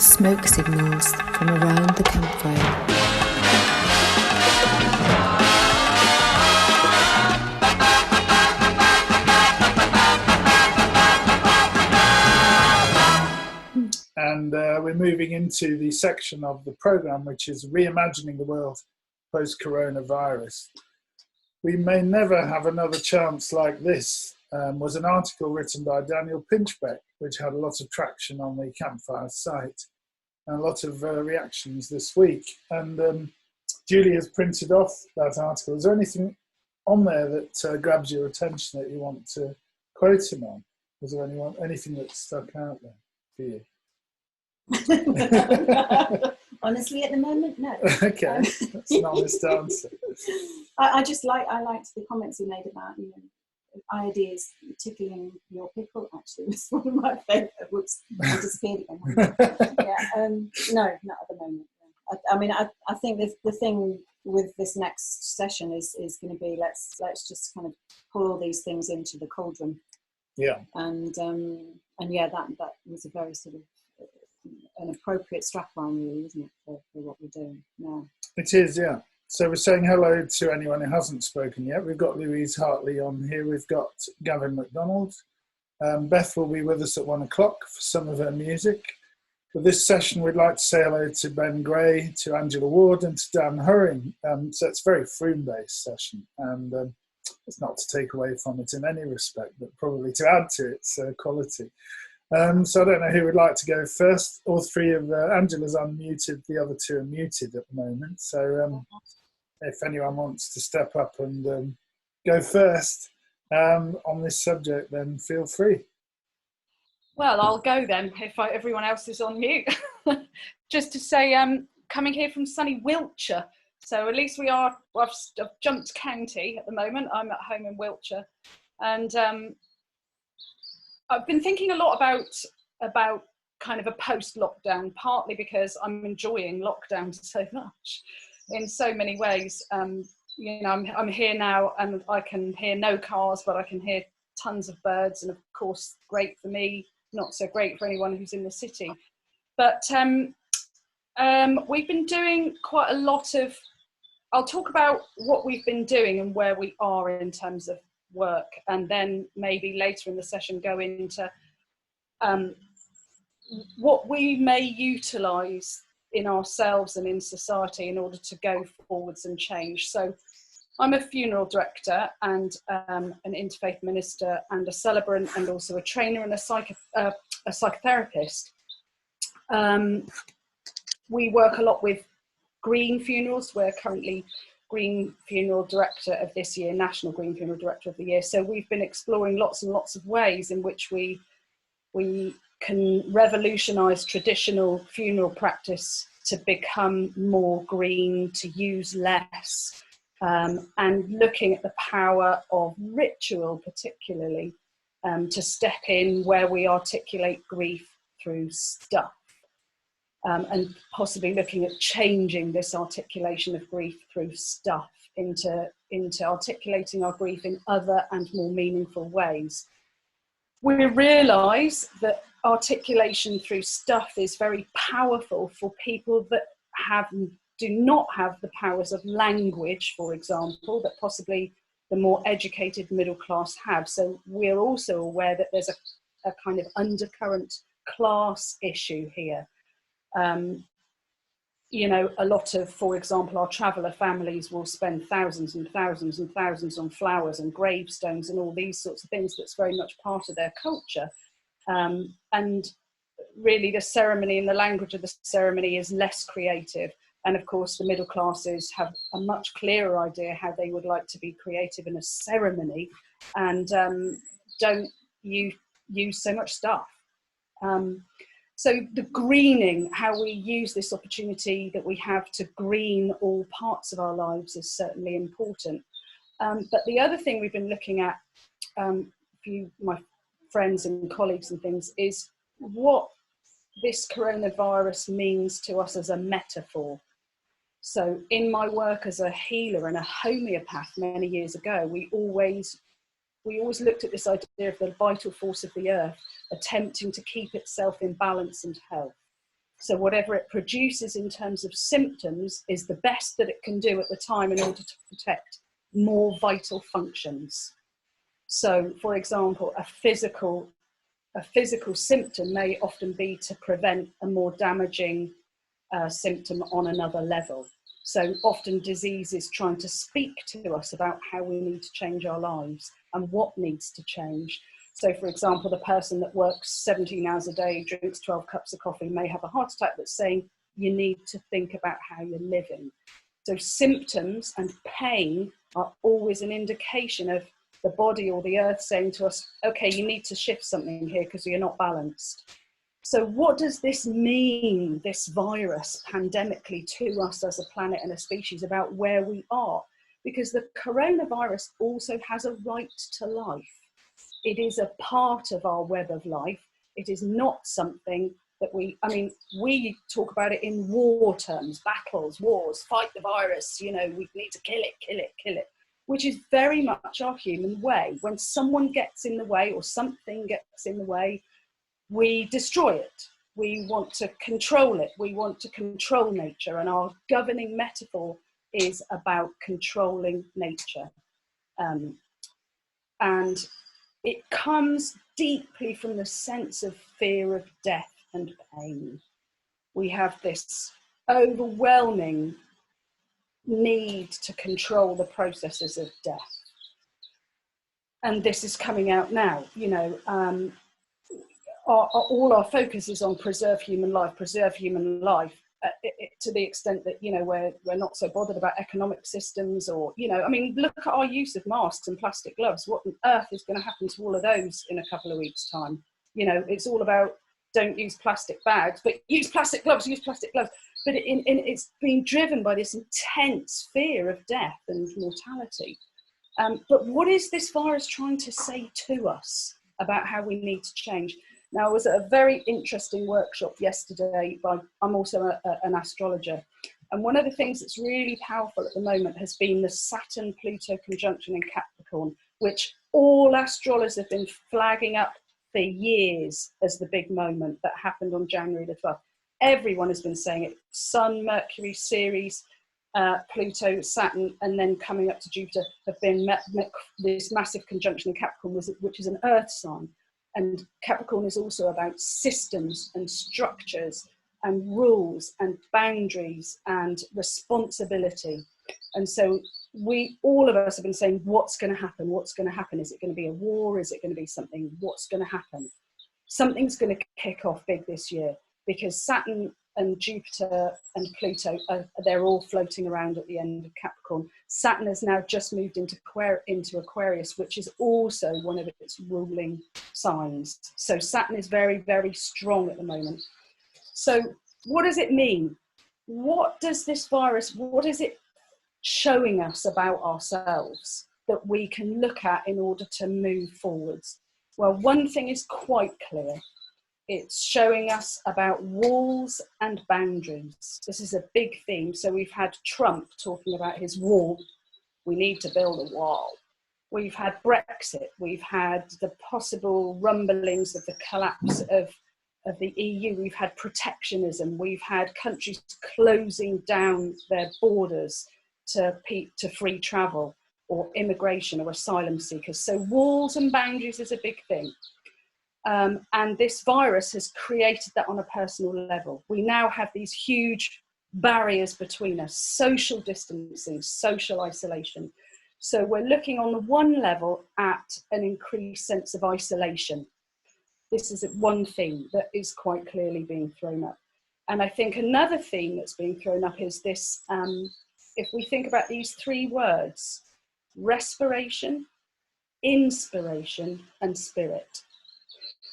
smoke signals from around the campfire. And we're moving into the section of the programme which is Reimagining the World Post-Coronavirus. We may never have another chance like this was an article written by Daniel Pinchbeck, which had a lot of traction on the Campfire site and a lot of reactions this week. And Julie has printed off that article. Is there anything on there that grabs your attention that you want to quote him on? Was there anything that stuck out there for you? Honestly, at the moment, no. Okay, that's an honest answer. I liked the comments you made about ideas tickling your pickle. Actually, was one of my favourite. Whoops, I disappeared again. Yeah, no, not at the moment. I mean, I think the thing with this next session is going to be let's just kind of pull all these things into the cauldron. Yeah. And yeah, that was a very sort of an appropriate strapline, really, isn't it, for what we're doing now? It is, yeah. So we're saying hello to anyone who hasn't spoken yet. We've got Louise Hartley on here. We've got Gavin MacDonald. Beth will be with us at 1 o'clock for some of her music. For this session, we'd like to say hello to Ben Gray, to Angela Ward, and to Dan Hurring. So it's a very Frome-based session, and it's not to take away from it in any respect, but probably to add to its quality. So I don't know who would like to go first. All three of Angela's unmuted, the other two are muted at the moment. So if anyone wants to step up and go first on this subject, then feel free. Well, I'll go then if everyone else is on mute. Just to say, coming here from sunny Wiltshire. So at least I've jumped county at the moment. I'm at home in Wiltshire. And I've been thinking a lot about kind of a post-lockdown, partly because I'm enjoying lockdown so much in so many ways. I'm here now and I can hear no cars, but I can hear tons of birds, and of course, great for me, not so great for anyone who's in the city. But we've been doing quite a lot of, I'll talk about what we've been doing and where we are in terms of work, and then maybe later in the session go into what we may utilise in ourselves and in society in order to go forwards and change. So I'm a funeral director and an interfaith minister and a celebrant, and also a trainer and a psychotherapist. We work a lot with green funerals. We're currently Green Funeral Director of this year, National Green Funeral Director of the Year. So we've been exploring lots and lots of ways in which we can revolutionise traditional funeral practice to become more green, to use less, and looking at the power of ritual particularly, to step in where we articulate grief through stuff. And possibly looking at changing this articulation of grief through stuff into articulating our grief in other and more meaningful ways. We realise that articulation through stuff is very powerful for people that do not have the powers of language, for example, that possibly the more educated middle class have. So we're also aware that there's a kind of undercurrent class issue here. A lot of, for example, our traveller families will spend thousands and thousands and thousands on flowers and gravestones and all these sorts of things. That's very much part of their culture. And really the ceremony and the language of the ceremony is less creative. And of course, the middle classes have a much clearer idea how they would like to be creative in a ceremony, and don't use so much stuff. So the greening, how we use this opportunity that we have to green all parts of our lives, is certainly important. But the other thing we've been looking at, my friends and colleagues and things, is what this coronavirus means to us as a metaphor. So in my work as a healer and a homeopath many years ago, we always looked at this idea of the vital force of the earth attempting to keep itself in balance and health. So whatever it produces in terms of symptoms is the best that it can do at the time in order to protect more vital functions. So, for example, a physical symptom may often be to prevent a more damaging symptom on another level. So often disease is trying to speak to us about how we need to change our lives and what needs to change. So, for example, the person that works 17 hours a day, drinks 12 cups of coffee, may have a heart attack that's saying you need to think about how you're living. So symptoms and pain are always an indication of the body or the earth saying to us, okay, you need to shift something here because you're not balanced. So what does this mean, this virus, pandemically to us as a planet and a species about where we are? Because the coronavirus also has a right to life. It is a part of our web of life. It is not something that we talk about it in war terms, battles, wars, fight the virus, we need to kill it, which is very much our human way. When someone gets in the way or something gets in the way, we destroy it. We want to control it. We want to control nature. And our governing metaphor is about controlling nature. And it comes deeply from the sense of fear of death and pain. We have this overwhelming need to control the processes of death. And this is coming out now, all our focus is on preserve human life to the extent that, we're not so bothered about economic systems or, look at our use of masks and plastic gloves. What on earth is going to happen to all of those in a couple of weeks' time? It's all about don't use plastic bags, but use plastic gloves. But it's being driven by this intense fear of death and mortality. But what is this virus trying to say to us about how we need to change? Now, I was at a very interesting workshop yesterday. I'm also an astrologer. And one of the things that's really powerful at the moment has been the Saturn-Pluto conjunction in Capricorn, which all astrologers have been flagging up for years as the big moment that happened on January the 12th. Everyone has been saying it. Sun, Mercury, Ceres, Pluto, Saturn, and then coming up to Jupiter have been this massive conjunction in Capricorn, which is an earth sign. And Capricorn is also about systems and structures and rules and boundaries and responsibility. And so all of us have been saying, what's going to happen? What's going to happen? Is it going to be a war? Is it going to be something? What's going to happen? Something's going to kick off big this year because Saturn and Jupiter and Pluto, they're all floating around at the end of Capricorn. Saturn has now just moved into Aquarius, which is also one of its ruling signs. So Saturn is very, very strong at the moment. So what does it mean? What does this virus, what is it showing us about ourselves that we can look at in order to move forwards? Well, one thing is quite clear. It's showing us about walls and boundaries. This is a big theme. So we've had Trump talking about his wall. We need to build a wall. We've had Brexit. We've had the possible rumblings of the collapse of the EU. We've had protectionism. We've had countries closing down their borders to free travel or immigration or asylum seekers. So walls and boundaries is a big thing. And this virus has created that on a personal level. We now have these huge barriers between us, social distancing, social isolation. So we're looking on the one level at an increased sense of isolation. This is one theme that is quite clearly being thrown up. And I think another theme that's being thrown up is this, if we think about these three words, respiration, inspiration, and spirit.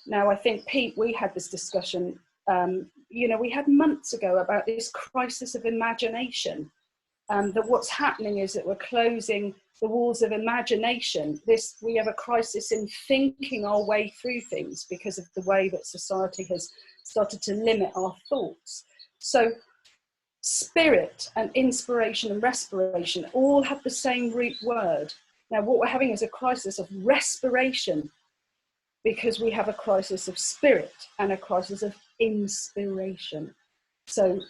Now, I think, Pete, we had this discussion, we had months ago about this crisis of imagination, that what's happening is that we're closing the walls of imagination. We have a crisis in thinking our way through things because of the way that society has started to limit our thoughts. So spirit and inspiration and respiration all have the same root word. Now, what we're having is a crisis of respiration, because we have a crisis of spirit and a crisis of inspiration. So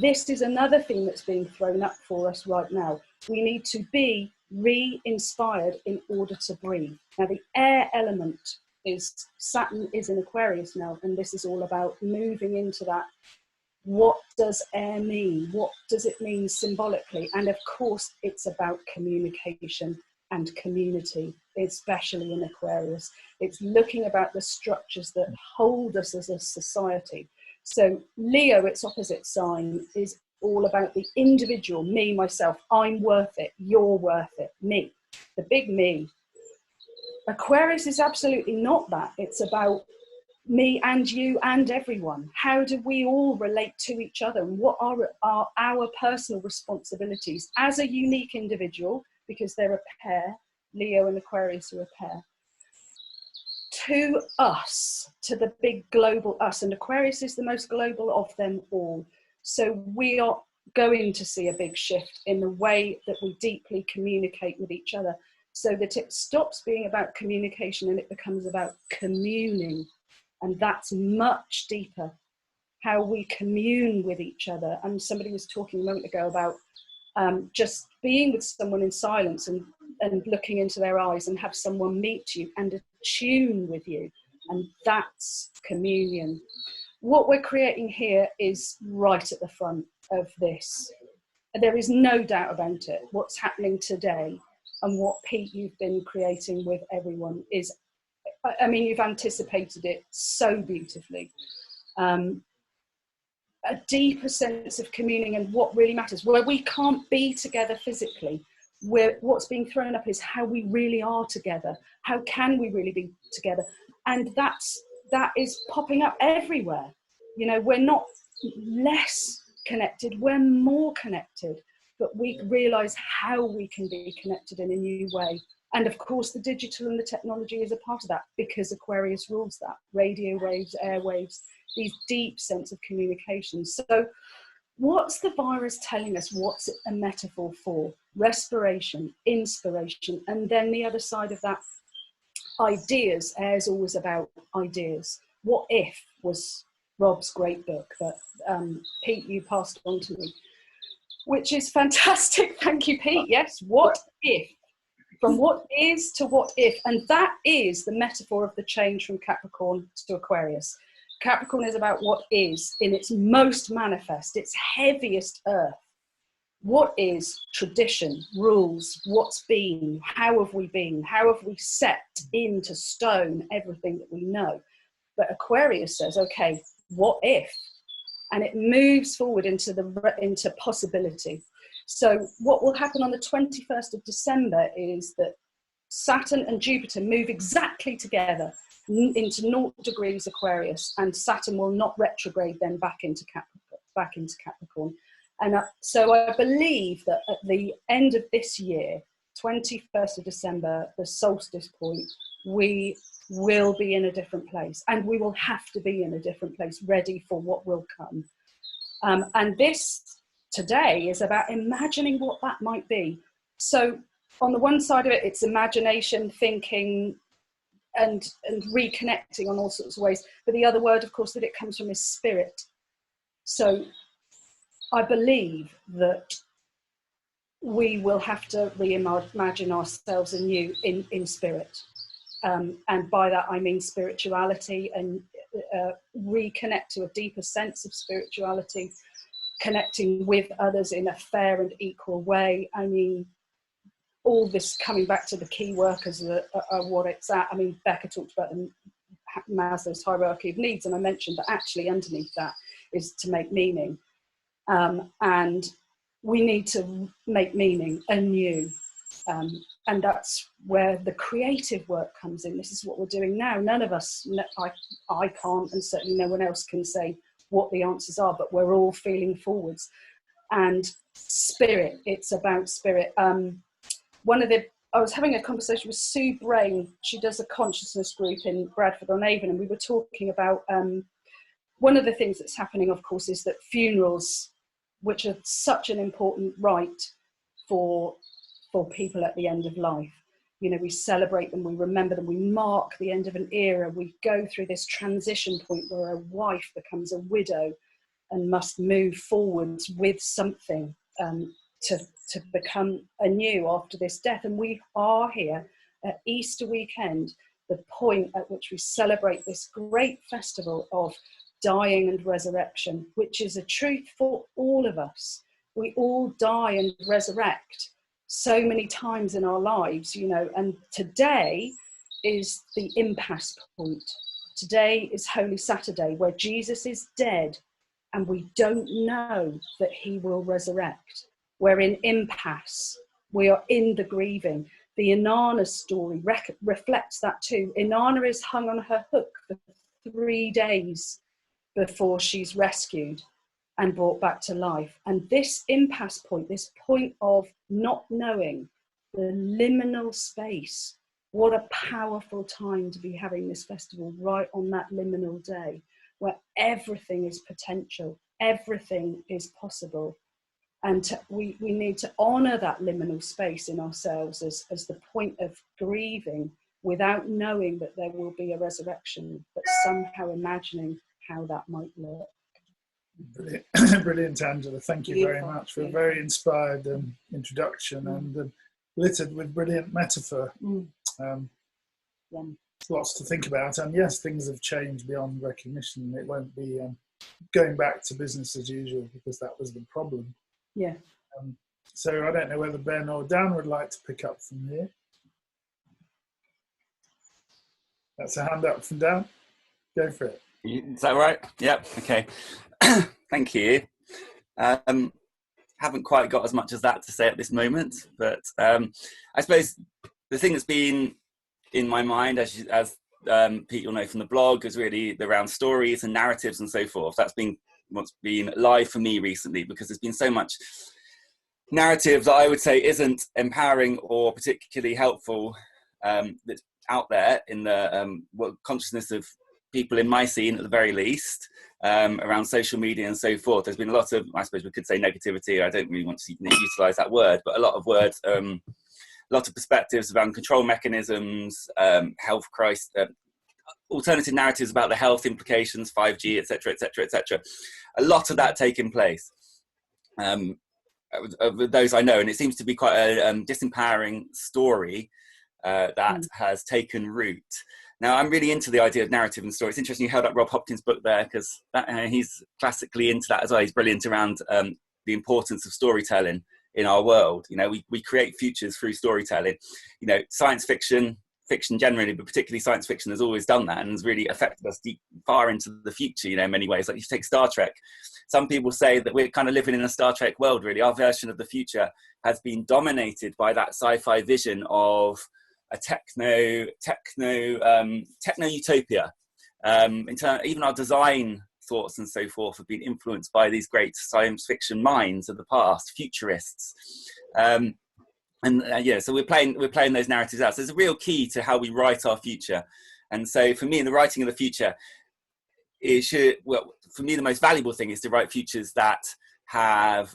this is another thing that's being thrown up for us right now. We need to be re-inspired in order to breathe. Now the air element is, Saturn is in Aquarius now, and this is all about moving into that. What does air mean? What does it mean symbolically? And of course, it's about communication and community, especially in Aquarius. It's looking about the structures that hold us as a society. So Leo, its opposite sign, is all about the individual, me, myself. I'm worth it, you're worth it, me, the big me. Aquarius is absolutely not that. It's about me and you and everyone. How do we all relate to each other, and what are our personal responsibilities as a unique individual, because they're a pair, Leo and Aquarius are a pair, to us, to the big global us, and Aquarius is the most global of them all. So we are going to see a big shift in the way that we deeply communicate with each other, so that it stops being about communication and it becomes about communing. And that's much deeper, how we commune with each other. And somebody was talking a moment ago about just being with someone in silence and looking into their eyes and have someone meet you and attune with you. And that's communion. What we're creating here is right at the front of this. There is no doubt about it. What's happening today and what, Pete, you've been creating with everyone is, I mean, you've anticipated it so beautifully. A deeper sense of communing and what really matters, where we can't be together physically, where what's being thrown up is how we really are together. How can we really be together? And that is popping up everywhere. You know, we're not less connected, we're more connected, but we realize how we can be connected in a new way. And of course, the digital and the technology is a part of that, because Aquarius rules that. Radio waves, airwaves, these deep sense of communication. So what's the virus telling us? What's it a metaphor for? Respiration, inspiration, and then the other side of that, ideas. Air's always about ideas. What If was Rob's great book that Pete, you passed on to me, which is fantastic. Thank you, Pete. Yes, what if? From what is to what if, and that is the metaphor of the change from Capricorn to Aquarius. Capricorn is about what is in its most manifest, its heaviest earth. What is tradition, rules, what's been, how have we been, how have we set into stone everything that we know? But Aquarius says, okay, what if? And it moves forward into possibility. So what will happen on the 21st of December is that Saturn and Jupiter move exactly together into 0 degrees Aquarius, and Saturn will not retrograde then back into Capricorn. And so I believe that at the end of this year, 21st of December, the solstice point, we will be in a different place, and we will have to be in a different place, ready for what will come. And this today is about imagining what that might be. So on the one side of it, it's imagination, thinking, and reconnecting on all sorts of ways. But the other word, of course, that it comes from is spirit. So I believe that we will have to reimagine ourselves anew in spirit. And by that, I mean spirituality, and reconnect to a deeper sense of spirituality, connecting with others in a fair and equal way. I mean, all this coming back to the key workers are what it's at. I mean, Becca talked about Maslow's hierarchy of needs, and I mentioned that actually underneath that is to make meaning. And we need to make meaning anew. And that's where the creative work comes in. This is what we're doing now. None of us, I can't, and certainly no one else can say what the answers are, but we're all feeling forwards. And spirit, it's about spirit. I was having a conversation with Sue Brain. She does a consciousness group in Bradford-on-Avon, and we were talking about one of the things that's happening, of course, is that funerals, which are such an important rite for people at the end of life, you know, we celebrate them, we remember them, we mark the end of an era, we go through this transition point where a wife becomes a widow, and must move forwards with something to become anew after this death. And we are here at Easter weekend, the point at which we celebrate this great festival of dying and resurrection, which is a truth for all of us. We all die and resurrect so many times in our lives, you know, and today is the impasse point. Today is Holy Saturday, where Jesus is dead and we don't know that he will resurrect. We're in impasse. We are in the grieving. The Inanna story reflects that too. Inanna is hung on her hook for 3 days before she's rescued and brought back to life. And this impasse point, this point of not knowing, the liminal space, what a powerful time to be having this festival right on that liminal day, where everything is potential, everything is possible. And we need to honour that liminal space in ourselves as the point of grieving, without knowing that there will be a resurrection, but somehow imagining how that might look. Brilliant, brilliant, Angela. Thank you very much for a very inspired introduction and littered with brilliant metaphor. Lots to think about. And yes, things have changed beyond recognition. It won't be going back to business as usual, because that was the problem. Yeah. So I don't know whether Ben or Dan would like to pick up from here. That's a hand up from Dan. Go for it. Is that right? Yep. Okay. Thank you. Haven't quite got as much as that to say at this moment, but I suppose the thing that's been in my mind, as Pete will know from the blog, is really around stories and narratives and so forth. That's been what's been live for me recently, because there's been so much narrative that I would say isn't empowering or particularly helpful that's out there in the consciousness of people in my scene, at the very least, around social media and so forth. There's been a lot of, I suppose we could say, negativity. I don't really want to utilise that word, but a lot of words, a lot of perspectives around control mechanisms, health crisis, alternative narratives about the health implications, 5G, etc., etc., etc. A lot of that taking place. Of those I know, and it seems to be quite a disempowering story that has taken root. Now, I'm really into the idea of narrative and story. It's interesting you held up Rob Hopkins' book there, because he's classically into that as well. He's brilliant around the importance of storytelling in our world. You know, we create futures through storytelling. You know, science fiction generally, but particularly science fiction, has always done that and has really affected us deep, far into the future, you know, in many ways. Like, you take Star Trek. Some people say that we're kind of living in a Star Trek world, really. Our version of the future has been dominated by that sci-fi vision of a techno utopia. Even our design thoughts and so forth have been influenced by these great science fiction minds of the past, futurists. So we're playing those narratives out. So there's a real key to how we write our future. And so for me, in the writing of the future, for me, the most valuable thing is to write futures that have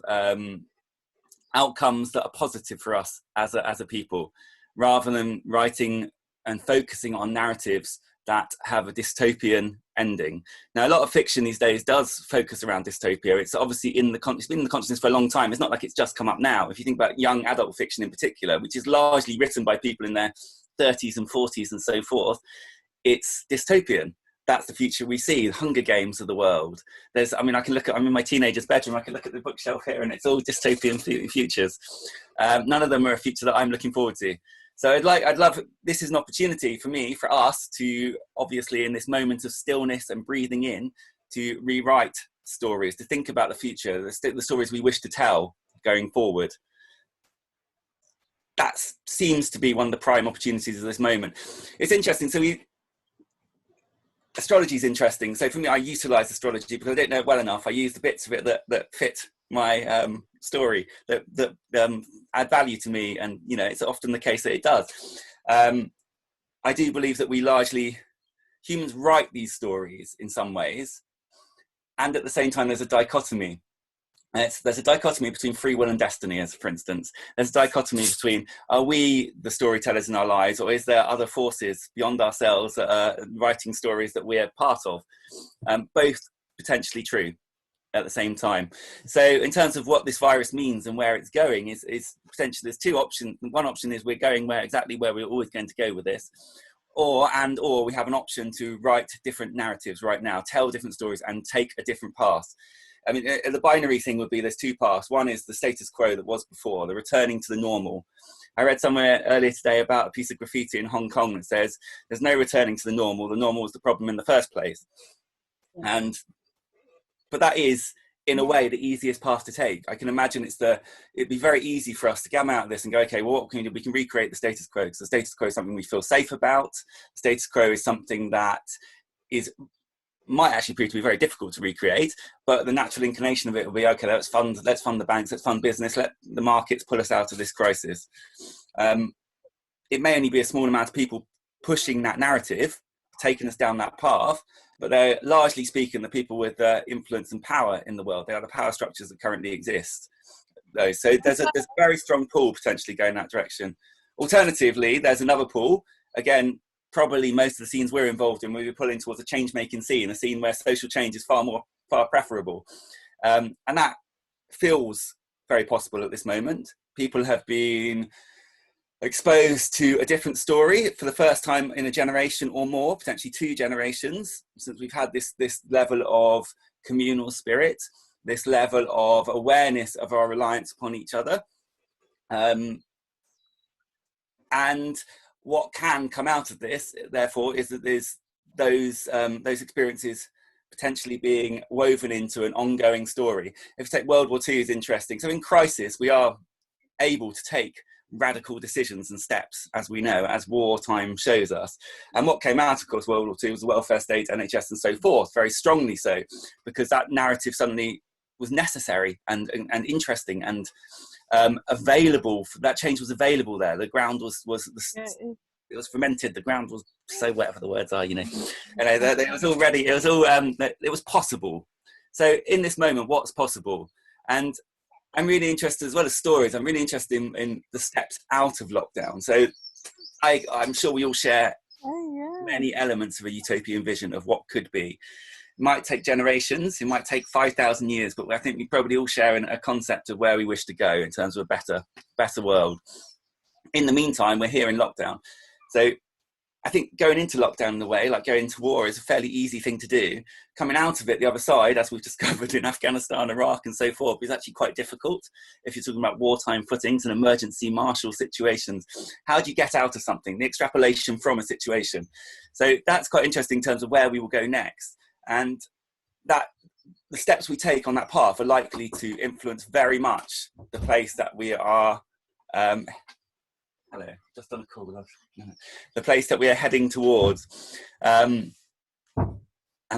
outcomes that are positive for us as a people, rather than writing and focusing on narratives that have a dystopian ending. Now, a lot of fiction these days does focus around dystopia. It's obviously it's been in the consciousness for a long time. It's not like it's just come up now. If you think about young adult fiction in particular, which is largely written by people in their 30s and 40s and so forth, it's dystopian. That's the future we see, the Hunger Games of the world. I'm in my teenager's bedroom, I can look at the bookshelf here and it's all dystopian futures. None of them are a future that I'm looking forward to. So I'd love, this is an opportunity for me, for us to, obviously in this moment of stillness and breathing in, to rewrite stories, to think about the future, the stories we wish to tell going forward. That seems to be one of the prime opportunities of this moment. It's interesting, astrology is interesting. So for me, I utilize astrology because I don't know it well enough. I use the bits of it that fit my story, that add value to me, and you know, it's often the case that it does. I do believe that humans write these stories in some ways, and at the same time there's a dichotomy. There's a dichotomy between free will and destiny, as for instance. There's a dichotomy between, are we the storytellers in our lives, or is there other forces beyond ourselves that are writing stories that we're part of? Both potentially true. at the same time. So in terms of what this virus means and where it's going is potentially there's two options. One option is we're going exactly where we're always going to go with this, or we have an option to write different narratives right now, tell different stories and take a different path. I mean, the binary thing would be there's two paths. One is the status quo that was before, the returning to the normal. I read somewhere earlier today about a piece of graffiti in Hong Kong that says there's no returning to the normal was the problem in the first place. But that is, in a way, the easiest path to take. I can imagine it'd be very easy for us to come out of this and go, okay, well, what can we do? We can recreate the status quo, because the status quo is something we feel safe about. The status quo is something that might actually prove to be very difficult to recreate, but the natural inclination of it will be, okay, let's fund the banks, let's fund business, let the markets pull us out of this crisis. It may only be a small amount of people pushing that narrative, taking us down that path, but they're largely speaking the people with influence and power in the world. They are the power structures that currently exist. So there's a very strong pull potentially going that direction. Alternatively, there's another pull, again, probably most of the scenes we're involved in, we're pulling towards a change-making scene, a scene where social change is far preferable. And that feels very possible at this moment. People have been exposed to a different story for the first time in a generation or more, potentially 2 generations, since we've had this level of communal spirit, this level of awareness of our reliance upon each other. And what can come out of this, therefore, is that there's those experiences potentially being woven into an ongoing story. If you take World War II is interesting. So in crisis, we are able to take radical decisions and steps, as we know, as wartime shows us. And what came out, of course, World War II was the welfare state, NHS and so forth, very strongly so, because that narrative suddenly was necessary and interesting and available. That change was available there. The ground it was fermented. The ground was so whatever the words are, it was all ready. It was possible. So in this moment, what's possible? And I'm really interested, as well as stories, I'm really interested in the steps out of lockdown. So I'm sure we all share many elements of a utopian vision of what could be. It might take generations, it might take 5,000 years, but I think we probably all share a concept of where we wish to go in terms of a better world. In the meantime, we're here in lockdown. So I think going into lockdown in a way, like going to war, is a fairly easy thing to do. Coming out of it the other side, as we've discovered in Afghanistan, Iraq and so forth, is actually quite difficult. If you're talking about wartime footings and emergency marshal situations, how do you get out of something? The extrapolation from a situation. So that's quite interesting in terms of where we will go next. And that the steps we take on that path are likely to influence very much the place that we are hello, just on a call with us. The place that we are heading towards, and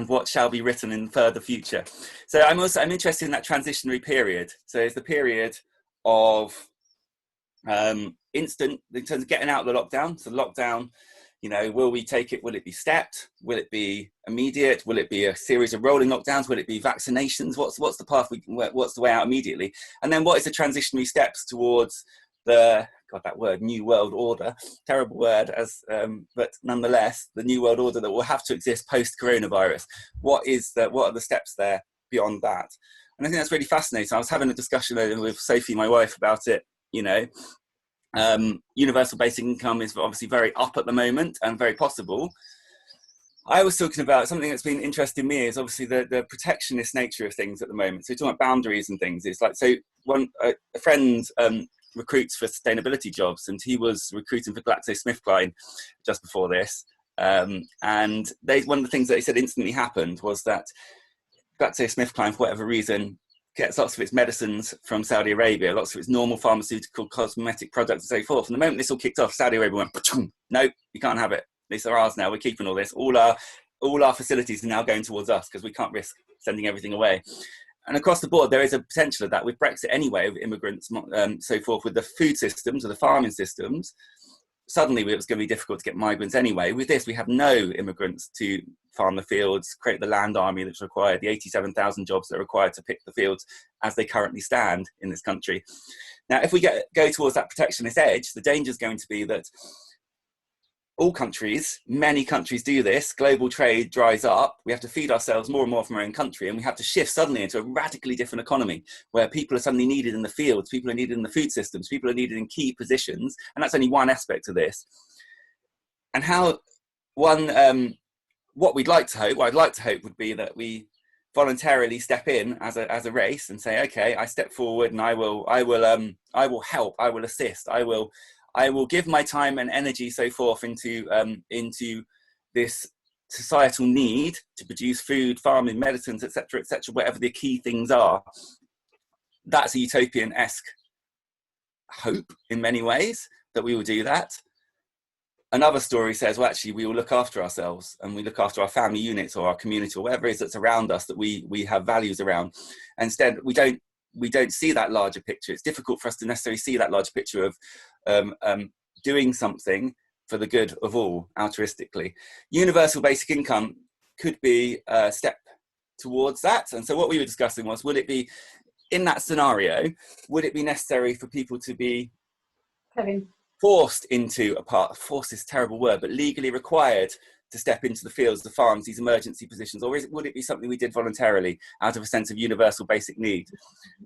what shall be written in further future. So I'm interested in that transitionary period. So it's the period of instant, in terms of getting out of the lockdown. So lockdown, will we take it? Will it be stepped? Will it be immediate? Will it be a series of rolling lockdowns? Will it be vaccinations? What's the path? What's the way out immediately? And then what is the transitionary steps towards that word, new world order, terrible word, but nonetheless, the new world order that will have to exist post coronavirus. What are the steps there beyond that? And I think that's really fascinating. I was having a discussion with Sophie, my wife, about it. Universal basic income is obviously very up at the moment and very possible. I was talking about something that's been interesting me is obviously the protectionist nature of things at the moment. So talking about boundaries and things, it's like, so a friend recruits for sustainability jobs, and he was recruiting for GlaxoSmithKline just before this. And one of the things that he said instantly happened was that GlaxoSmithKline, for whatever reason, gets lots of its medicines from Saudi Arabia, lots of its normal pharmaceutical cosmetic products and so forth. And the moment this all kicked off, Saudi Arabia went, no, you can't have it. These are ours now. We're keeping all this. All our facilities are now going towards us because we can't risk sending everything away. And across the board, there is a potential of that with Brexit anyway, with immigrants, so forth, with the food systems or the farming systems. Suddenly, it was going to be difficult to get migrants anyway. With this, we have no immigrants to farm the fields, create the land army that's required, the 87,000 jobs that are required to pick the fields as they currently stand in this country. Now, if we go towards that protectionist edge, the danger is going to be that all countries, many countries do this. Global trade dries up. We have to feed ourselves more and more from our own country, and we have to shift suddenly into a radically different economy where people are suddenly needed in the fields, people are needed in the food systems, people are needed in key positions, and that's only one aspect of this. And how what I'd like to hope would be that we voluntarily step in as a race and say, okay, I step forward and I will help, I will assist, I will give my time and energy, so forth, into this societal need to produce food, farming, medicines, etc., whatever the key things are. That's a utopian-esque hope in many ways, that we will do that. Another story says, well, actually, we will look after ourselves and we look after our family units or our community or whatever it is that's around us that we have values around. Instead, we don't see that larger picture. It's difficult for us to necessarily see that larger picture of doing something for the good of all, altruistically. Universal basic income could be a step towards that. And so what we were discussing was, would it be, in that scenario, would it be necessary for people to be forced into forced is a terrible word, but legally required to step into the fields, the farms, these emergency positions, or would it be something we did voluntarily out of a sense of universal basic need?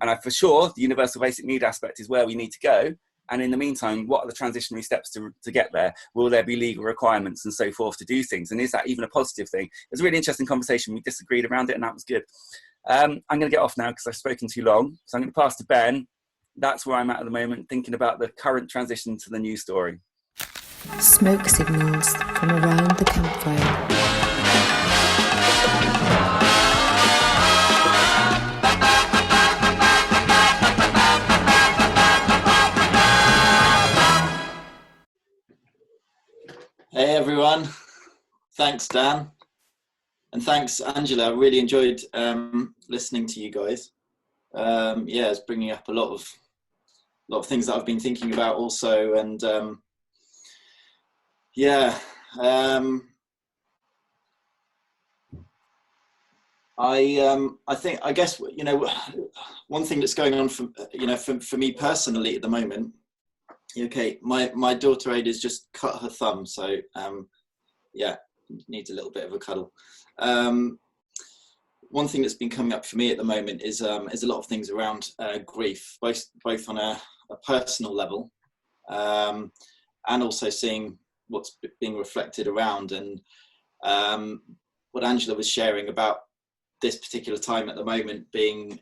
And for sure, the universal basic need aspect is where we need to go. And in the meantime, what are the transitionary steps to get there? Will there be legal requirements and so forth to do things? And is that even a positive thing? It was a really interesting conversation. We disagreed around it, and that was good. I'm going to get off now because I've spoken too long. So I'm going to pass to Ben. That's where I'm at the moment, thinking about the current transition to the news story. Smoke signals from around the campfire. Hey everyone, thanks Dan, and thanks Angela. I really enjoyed listening to you guys. Yeah, it's bringing up a lot of things that I've been thinking about also, and I guess, you know, one thing that's going on for me personally at the moment. Okay, my daughter Ada's just cut her thumb, so yeah, needs a little bit of a cuddle. One thing that's been coming up for me at the moment is a lot of things around grief, both on a personal level, and also seeing what's being reflected around, and what Angela was sharing about this particular time at the moment being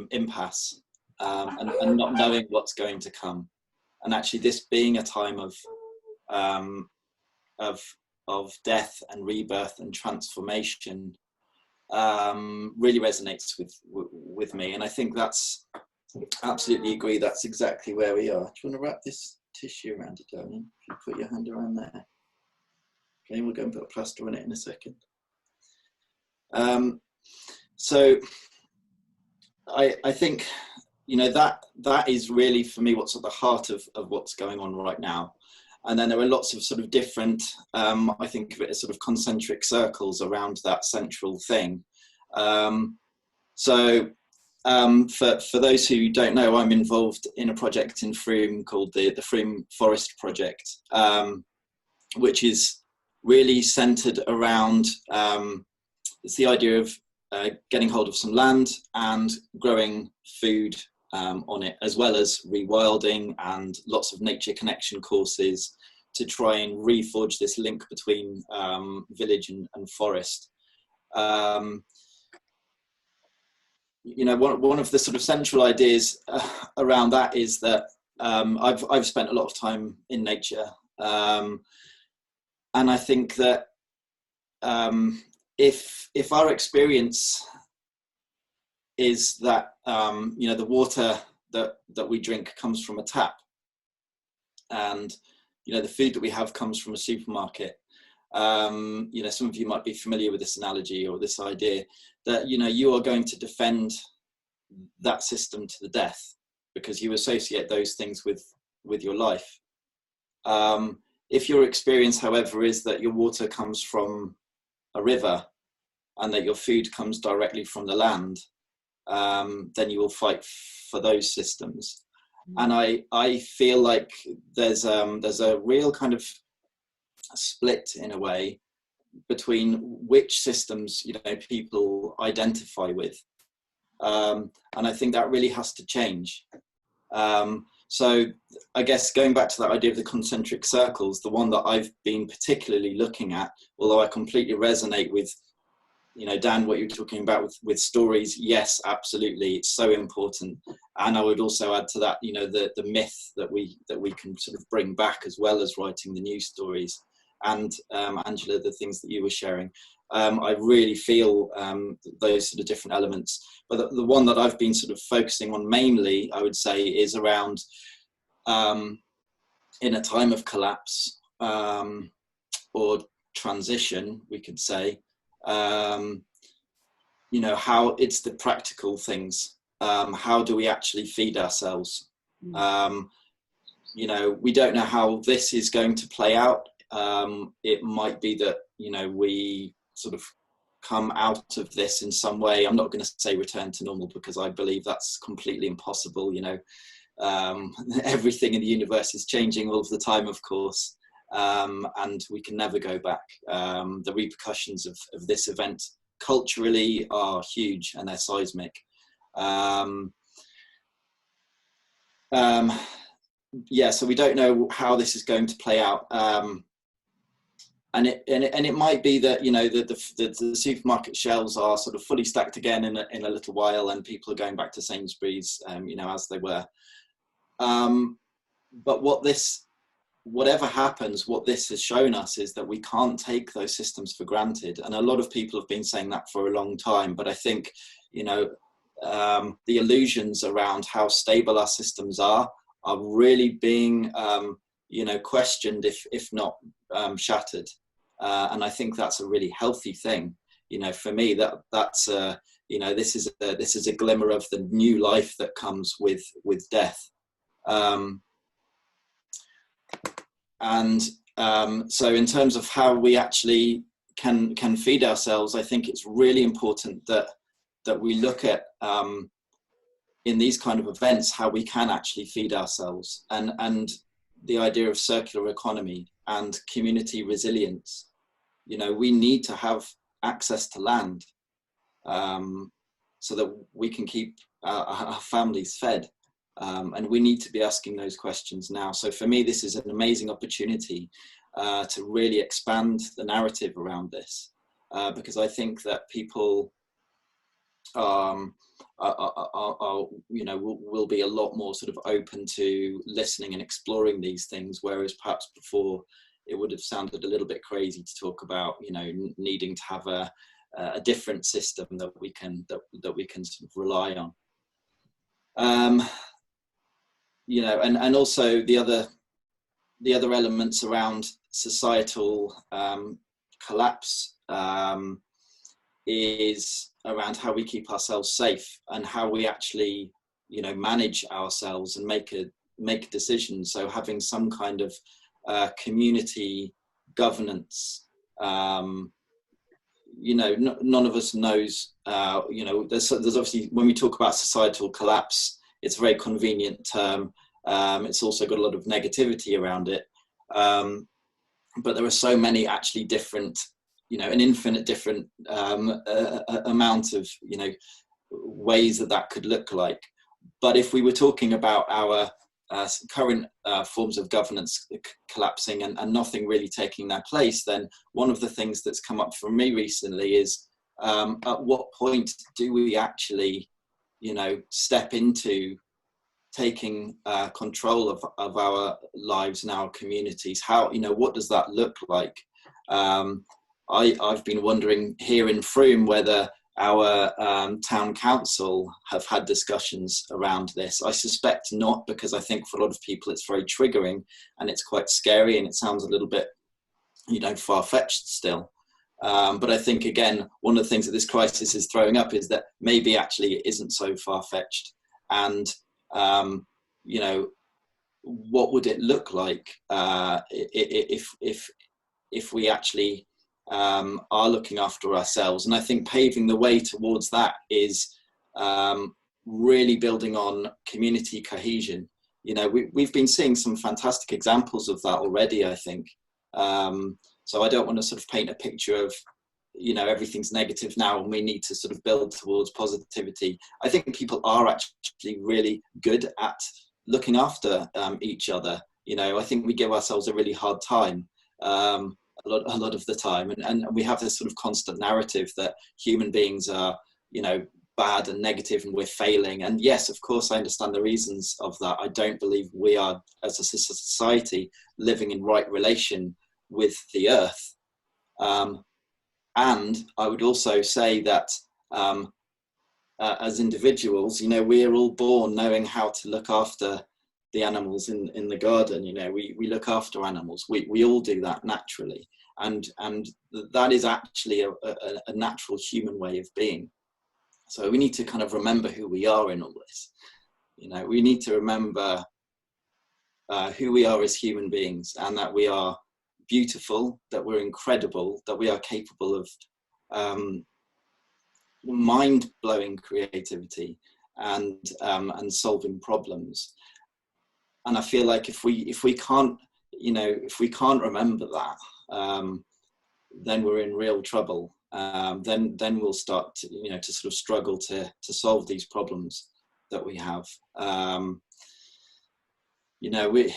impasse, and not knowing what's going to come. And actually this being a time of death and rebirth and transformation really resonates with me. And I think that's, absolutely agree, that's exactly where we are. Do you want to wrap this tissue around it, darling? If you put your hand around there. Okay, we'll go and put a plaster on it in a second. So I think, you know, that is really for me what's at the heart of what's going on right now. And then there are lots of sort of different, I think of it as sort of concentric circles around that central thing. For those who don't know, I'm involved in a project in Frome called the Frome Forest Project, which is really centered around, it's the idea of getting hold of some land and growing food on it, as well as rewilding and lots of nature connection courses to try and reforge this link between village and forest. You know, one of the sort of central ideas around that is that I've spent a lot of time in nature, and I think that if our experience is that you know, the water that we drink comes from a tap, and you know, the food that we have comes from a supermarket. You know, some of you might be familiar with this analogy or this idea that, you know, you are going to defend that system to the death because you associate those things with your life. If your experience, however, is that your water comes from a river and that your food comes directly from the land, then you will fight for those systems. And I feel like there's a real kind of split in a way between which systems, you know, people identify with. And I think that really has to change. So I guess going back to that idea of the concentric circles, the one that I've been particularly looking at, although I completely resonate with, you know, Dan, what you're talking about with stories, yes, absolutely, it's so important. And I would also add to that, you know, the myth that we can sort of bring back, as well as writing the new stories. And Angela, the things that you were sharing, I really feel those sort of different elements. But the one that I've been sort of focusing on mainly, I would say, is around in a time of collapse or transition, we could say, you know, how it's the practical things. How do we actually feed ourselves? You know, we don't know how this is going to play out. It might be that, you know, we sort of come out of this in some way. I'm not going to say return to normal, because I believe that's completely impossible. You know, everything in the universe is changing all of the time, of course, and we can never go back. The repercussions of this event culturally are huge, and they're seismic. Yeah, so we don't know how this is going to play out. And it might be that, you know, the supermarket shelves are sort of fully stacked again in a little while, and people are going back to Sainsbury's, you know, as they were. But whatever happens, what this has shown us is that we can't take those systems for granted. And a lot of people have been saying that for a long time. But I think, you know, the illusions around how stable our systems are really being, you know, questioned, if not shattered. And I think that's a really healthy thing. You know, for me, that's you know, this is a glimmer of the new life that comes with death. So in terms of how we actually can feed ourselves, I think it's really important that we look at in these kind of events how we can actually feed ourselves, and the idea of circular economy and community resilience. You know, we need to have access to land so that we can keep our families fed. And we need to be asking those questions now. So for me, this is an amazing opportunity to really expand the narrative around this, because I think that people are you know, will be a lot more sort of open to listening and exploring these things, whereas perhaps before it would have sounded a little bit crazy to talk about, you know, needing to have a different system that we can sort of rely on. You know, and also the other elements around societal collapse is around how we keep ourselves safe and how we actually, you know, manage ourselves and make decisions. So having some kind of community governance. You know, none of us knows. You know, there's obviously, when we talk about societal collapse, it's a very convenient term. It's also got a lot of negativity around it. But there are so many actually different, you know, an infinite different amount of, you know, ways that could look like. But if we were talking about our current forms of governance collapsing and nothing really taking their place, then one of the things that's come up for me recently is at what point do we actually, you know, step into taking control of our lives and our communities? How, you know, what does that look like? I've been wondering here in Frome whether our town council have had discussions around this. I suspect not, because I think for a lot of people it's very triggering and it's quite scary and it sounds a little bit, you know, far-fetched still. But I think, again, one of the things that this crisis is throwing up is that maybe actually it isn't so far-fetched. And, you know, what would it look like if we actually are looking after ourselves? And I think paving the way towards that is really building on community cohesion. You know, we've been seeing some fantastic examples of that already, I think. So I don't want to sort of paint a picture of, you know, everything's negative now and we need to sort of build towards positivity. I think people are actually really good at looking after each other. You know, I think we give ourselves a really hard time a lot of the time, and we have this sort of constant narrative that human beings are, you know, bad and negative and we're failing. And yes, of course, I understand the reasons of that. I don't believe we are, as a society, living in right relation with the earth. And I would also say that as individuals, you know, we're all born knowing how to look after the animals in the garden. You know, we look after animals. We all do that naturally. And that is actually a natural human way of being. So we need to kind of remember who we are in all this. You know, we need to remember who we are as human beings, and that we are beautiful, that we're incredible, that we are capable of mind-blowing creativity and solving problems. And I feel like if we can't, you know, if we can't remember that, then we're in real trouble. Then we'll start to, you know, to sort of struggle to solve these problems that we have. You know, we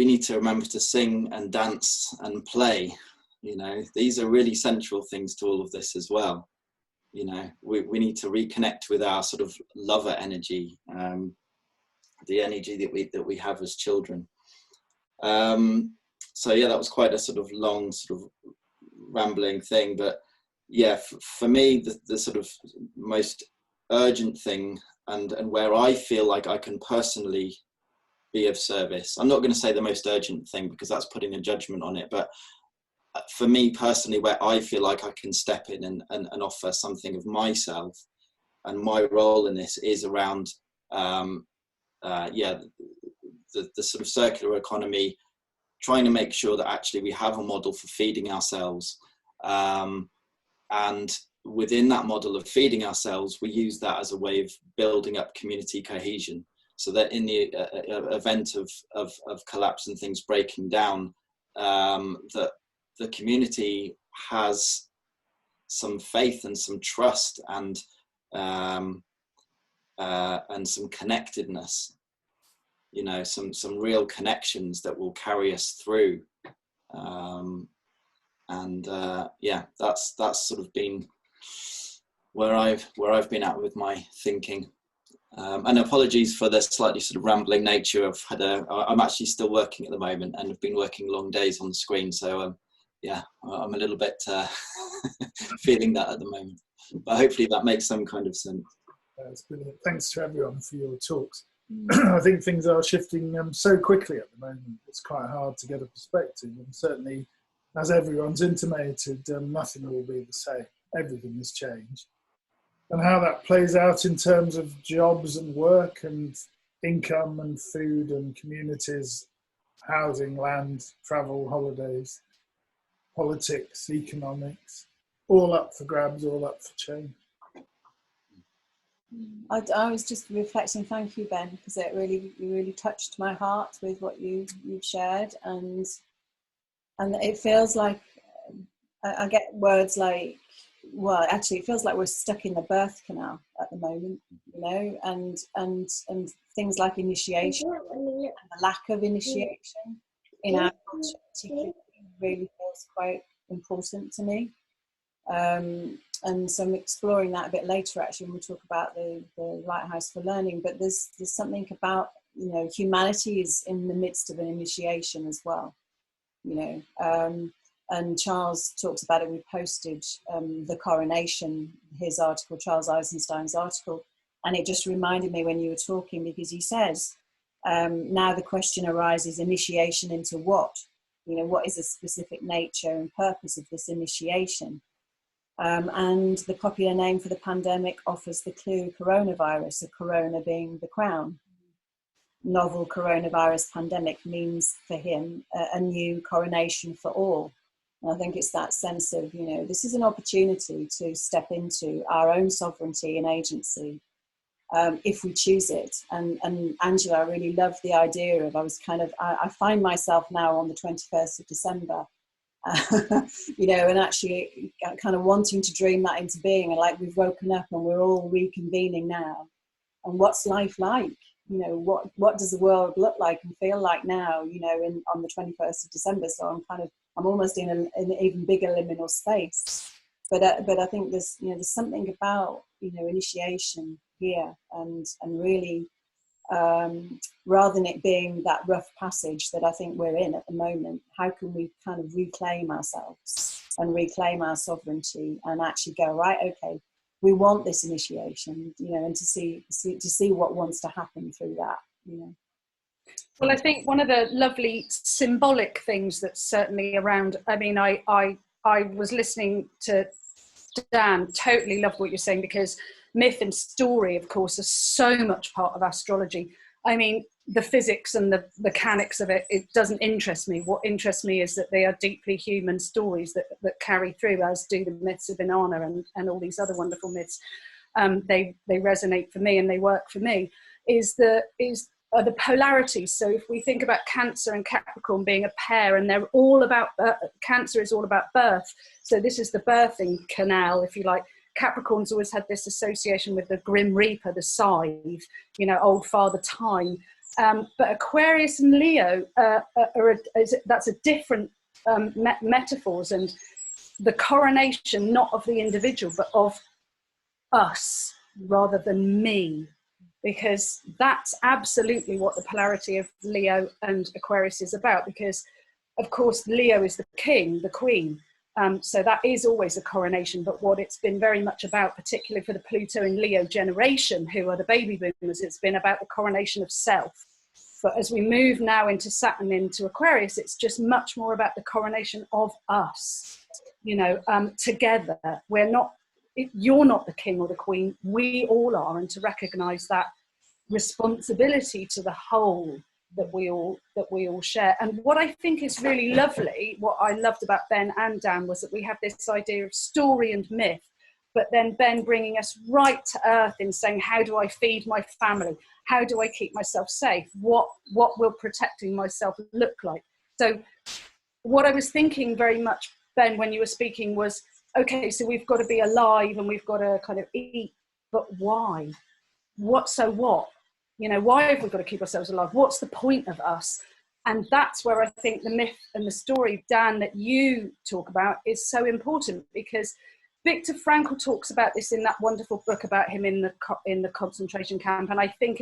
need to remember to sing and dance and play. You know, these are really central things to all of this as well. You know, we need to reconnect with our sort of lover energy, the energy that we have as children. So yeah, that was quite a sort of long sort of rambling thing, but yeah, for me, the sort of most urgent thing and where I feel like I can personally be of service. I'm not going to say the most urgent thing because that's putting a judgment on it, but for me personally, where I feel like I can step in and offer something of myself, and my role in this is around the sort of circular economy, trying to make sure that actually we have a model for feeding ourselves, and within that model of feeding ourselves, we use that as a way of building up community cohesion, so that in the event of collapse and things breaking down, that the community has some faith and some trust and some connectedness, you know, some real connections that will carry us through. Yeah, that's sort of been where I've been at with my thinking. And apologies for the slightly sort of rambling nature. I'm actually still working at the moment and have been working long days on the screen. So yeah, I'm a little bit feeling that at the moment, but hopefully that makes some kind of sense. That's brilliant. Thanks to everyone for your talks. I think things are shifting so quickly at the moment. It's quite hard to get a perspective, and certainly, as everyone's intimated, nothing will be the same. Everything has changed. And how that plays out in terms of jobs and work and income and food and communities, housing, land, travel, holidays, politics, economics, all up for grabs, all up for change. I was just reflecting, thank you, Ben, because it really touched my heart with what you've shared, and it feels like I get words like, well, actually, it feels like we're stuck in the birth canal at the moment, you know, and things like initiation and the lack of initiation in our culture particularly really feels quite important to me. And so I'm exploring that a bit later, actually, when we talk about the Lighthouse for Learning. But there's something about, you know, humanity is in the midst of an initiation as well, you know. And Charles talks about it. We posted the coronation, his article, Charles Eisenstein's article, and it just reminded me when you were talking, because he says, now the question arises, initiation into what? You know, what is the specific nature and purpose of this initiation? And the popular name for the pandemic offers the clue: coronavirus, a corona being the crown. Novel coronavirus pandemic means for him a new coronation for all. And I think it's that sense of, you know, this is an opportunity to step into our own sovereignty and agency if we choose it. And Angela, I really loved the idea of, I find myself now on the 21st of December you know, and actually kind of wanting to dream that into being, and like we've woken up and we're all reconvening now. And what's life like? You know, what does the world look like and feel like now? You know, on the 21st of December. So I'm almost in an even bigger liminal space. But I think there's something about, you know, initiation here, and really, rather than it being that rough passage that I think we're in at the moment, how can we kind of reclaim ourselves and reclaim our sovereignty and actually go, right, okay, we want this initiation, you know, and to see what wants to happen through that, you know. Well, I think one of the lovely symbolic things that's certainly around, I mean, I was listening to Dan, totally loved what you're saying, because myth and story, of course, are so much part of astrology. I mean, the physics and the mechanics of it doesn't interest me. What interests me is that they are deeply human stories that carry through, as do the myths of Inanna and all these other wonderful myths. They resonate for me and they work for me. Are the polarities. So if we think about Cancer and Capricorn being a pair, and they're all about, Cancer is all about birth. So this is the birthing canal, if you like. Capricorn's always had this association with the Grim Reaper, the scythe, you know, old Father Time. But Aquarius and Leo, that's a different metaphors, and the coronation, not of the individual, but of us rather than me. Because that's absolutely what the polarity of Leo and Aquarius is about. Because, of course, Leo is the king, the queen. So that is always a coronation. But what it's been very much about, particularly for the Pluto and Leo generation, who are the baby boomers, it's been about the coronation of self. But as we move now into Saturn, into Aquarius, it's just much more about the coronation of us, you know, together. You're not the king or the queen, we all are, and to recognize that responsibility to the whole that we all share. And what I think is really lovely, what I loved about Ben and Dan, was that we have this idea of story and myth, but then Ben bringing us right to earth in saying, how do I feed my family? How do I keep myself safe? What will protecting myself look like? So what I was thinking very much, Ben, when you were speaking was, okay, so we've got to be alive and we've got to kind of eat, but why? So what? You know, why have we got to keep ourselves alive? What's the point of us? And that's where I think the myth and the story, Dan, that you talk about is so important, because Viktor Frankl talks about this in that wonderful book about him in the concentration camp. And I think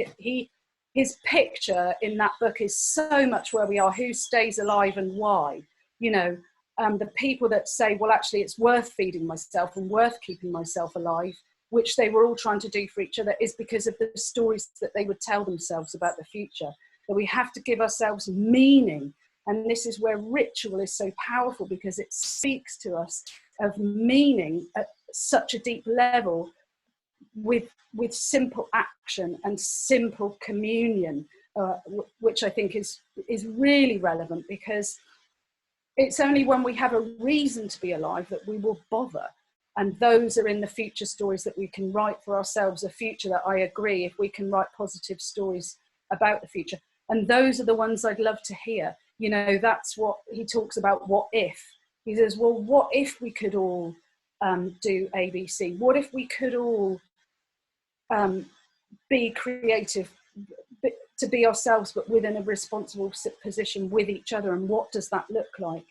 his picture in that book is so much where we are, who stays alive and why. You know, the people that say, well, actually, it's worth feeding myself and worth keeping myself alive, which they were all trying to do for each other, is because of the stories that they would tell themselves about the future. That we have to give ourselves meaning. And this is where ritual is so powerful, because it speaks to us of meaning at such a deep level with simple action and simple communion, which I think is really relevant, because it's only when we have a reason to be alive that we will bother. And those are in the future stories that we can write for ourselves, a future that, I agree, if we can write positive stories about the future. And those are the ones I'd love to hear. You know, that's what he talks about, what if. He says, well, what if we could all do ABC? What if we could all be creative, to be ourselves, but within a responsible position with each other? And what does that look like?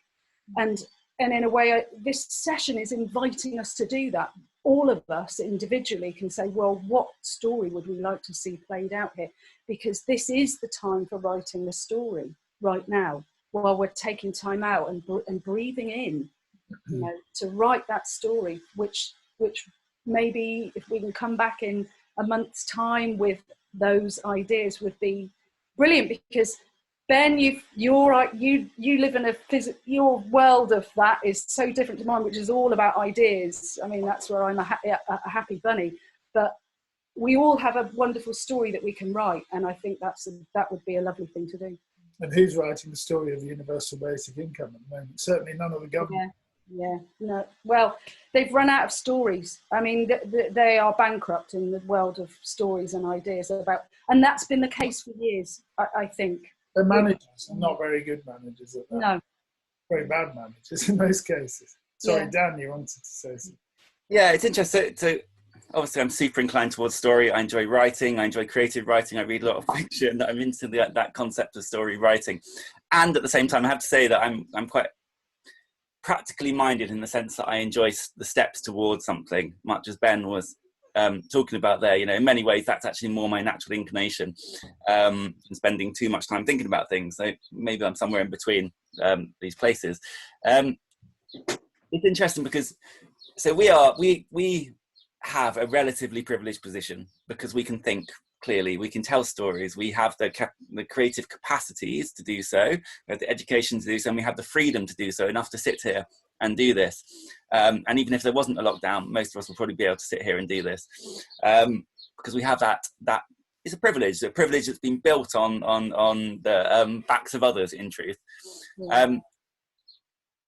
And in a way, this session is inviting us to do that. All of us individually can say, well, what story would we like to see played out here? Because this is the time for writing the story right now, while we're taking time out and breathing in, you know, to write that story, which maybe if we can come back in a month's time with those ideas would be brilliant. Because Ben, you live in your world of that is so different to mine, which is all about ideas. I mean, that's where I'm a happy bunny. But we all have a wonderful story that we can write, and I think that would be a lovely thing to do. And who's writing the story of the universal basic income at the moment? Certainly none of the government. Yeah, no. Well, they've run out of stories. I mean, they are bankrupt in the world of stories and ideas about, and that's been the case for years, I think. They're managers, not very good managers at that. No. very bad managers in most cases. Sorry, Dan, you wanted to say something. Yeah, it's interesting. So obviously I'm super inclined towards story. I enjoy writing. I enjoy creative writing. I read a lot of fiction. I'm into that concept of story writing. And at the same time, I have to say that I'm quite practically minded in the sense that I enjoy the steps towards something, much as Ben was talking about there. You know, in many ways, that's actually more my natural inclination than spending too much time thinking about things. So maybe I'm somewhere in between these places. It's interesting because we have a relatively privileged position because we can think clearly, we can tell stories, we have the creative capacities to do so, we have the education to do so, and we have the freedom to do so, enough to sit here and do this. And even if there wasn't a lockdown, most of us will probably be able to sit here and do this because we have that it's a privilege that's been built on the backs of others, in truth.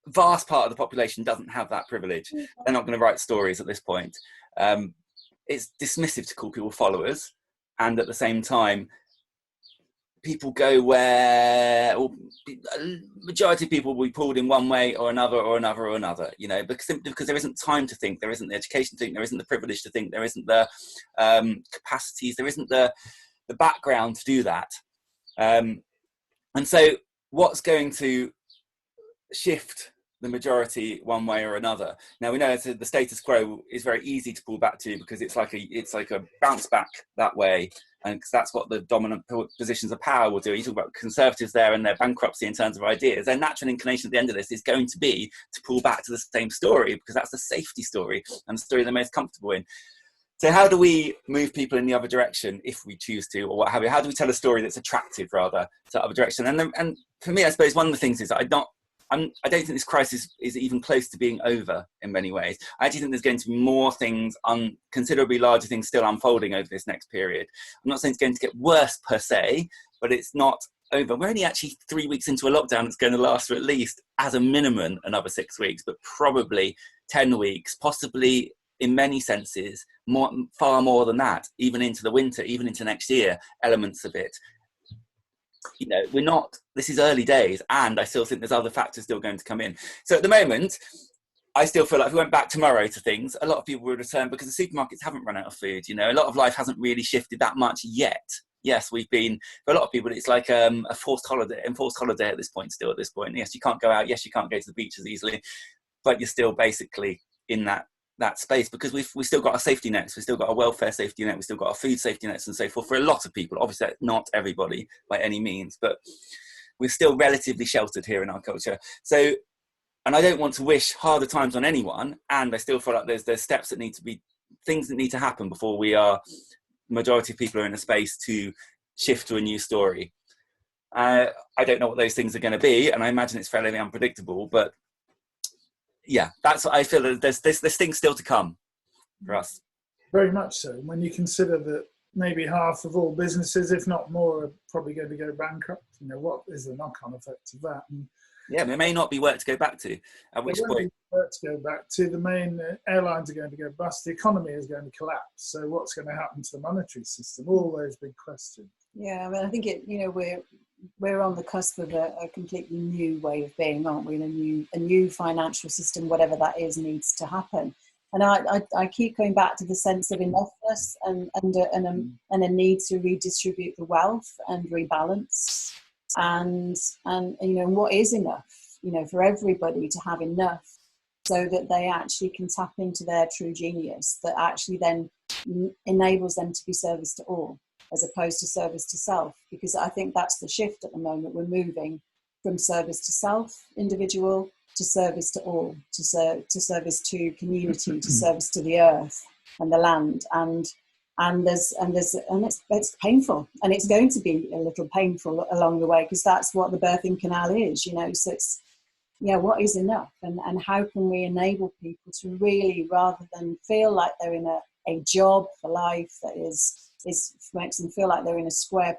Vast part of the population doesn't have that privilege. They're not going to write stories at this point. It's dismissive to call people followers, and at the same time, people go where, or majority of people will be pulled in one way or another, you know, because there isn't time to think, there isn't the education to think, there isn't the privilege to think, there isn't the capacities, there isn't the background to do that. And so what's going to shift the majority one way or another? Now we know the status quo is very easy to pull back to because it's like a bounce back that way, and that's what the dominant positions of power will do. You talk about conservatives there and their bankruptcy in terms of ideas. Their natural inclination at the end of this is going to be to pull back to the same story because that's the safety story and the story they're most comfortable in. So how do we move people in the other direction if we choose to, or what have you? How do we tell a story that's attractive rather to the other direction? And for me, I suppose one of the things is that I don't think this crisis is even close to being over in many ways. I actually think there's going to be more things, considerably larger things still unfolding over this next period. I'm not saying it's going to get worse per se, but it's not over. We're only actually 3 weeks into a lockdown that's going to last for at least, as a minimum, another 6 weeks, but probably 10 weeks, possibly in many senses, far more than that, even into the winter, even into next year, elements of it. You know, this is early days, and I still think there's other factors still going to come in. So at the moment, I still feel like if we went back tomorrow to things, a lot of people would return because the supermarkets haven't run out of food. You know, a lot of life hasn't really shifted that much yet. Yes, for a lot of people, it's like a enforced holiday at this point, still at this point. Yes, you can't go out. Yes, you can't go to the beach as easily, but you're still basically in that space because we've still got our safety nets, we've still got a welfare safety net, we've still got our food safety nets and so forth for a lot of people. Obviously not everybody by any means, but we're still relatively sheltered here in our culture. So, and I don't want to wish harder times on anyone, and I still feel like there's steps that need to be, things that need to happen before majority of people are in a space to shift to a new story. I don't know what those things are going to be, and I imagine it's fairly unpredictable, but yeah, that's what I feel. That there's things still to come for us. Very much so. When you consider that maybe half of all businesses, if not more, are probably going to go bankrupt, you know, what is the knock-on effect of that? And yeah, there may not be work to go back to. At which point, work to go back to, the main airlines are going to go bust. The economy is going to collapse. So what's going to happen to the monetary system? All those big questions. Yeah, I mean, I think we're on the cusp of a completely new way of being, aren't we? And a new financial system, whatever that is, needs to happen. And I keep going back to the sense of enoughness and a need to redistribute the wealth and rebalance. And you know, what is enough? You know, for everybody to have enough so that they actually can tap into their true genius that actually then enables them to be service to all, as opposed to service to self, because I think that's the shift at the moment. We're moving from service to self, individual, to service to all, to service to community, to service to the earth and the land, and it's painful, and it's going to be a little painful along the way, because that's what the birthing canal is, you know. So it's, yeah, what is enough, and how can we enable people to really, rather than feel like they're in a job for life that is makes them feel like they're in a square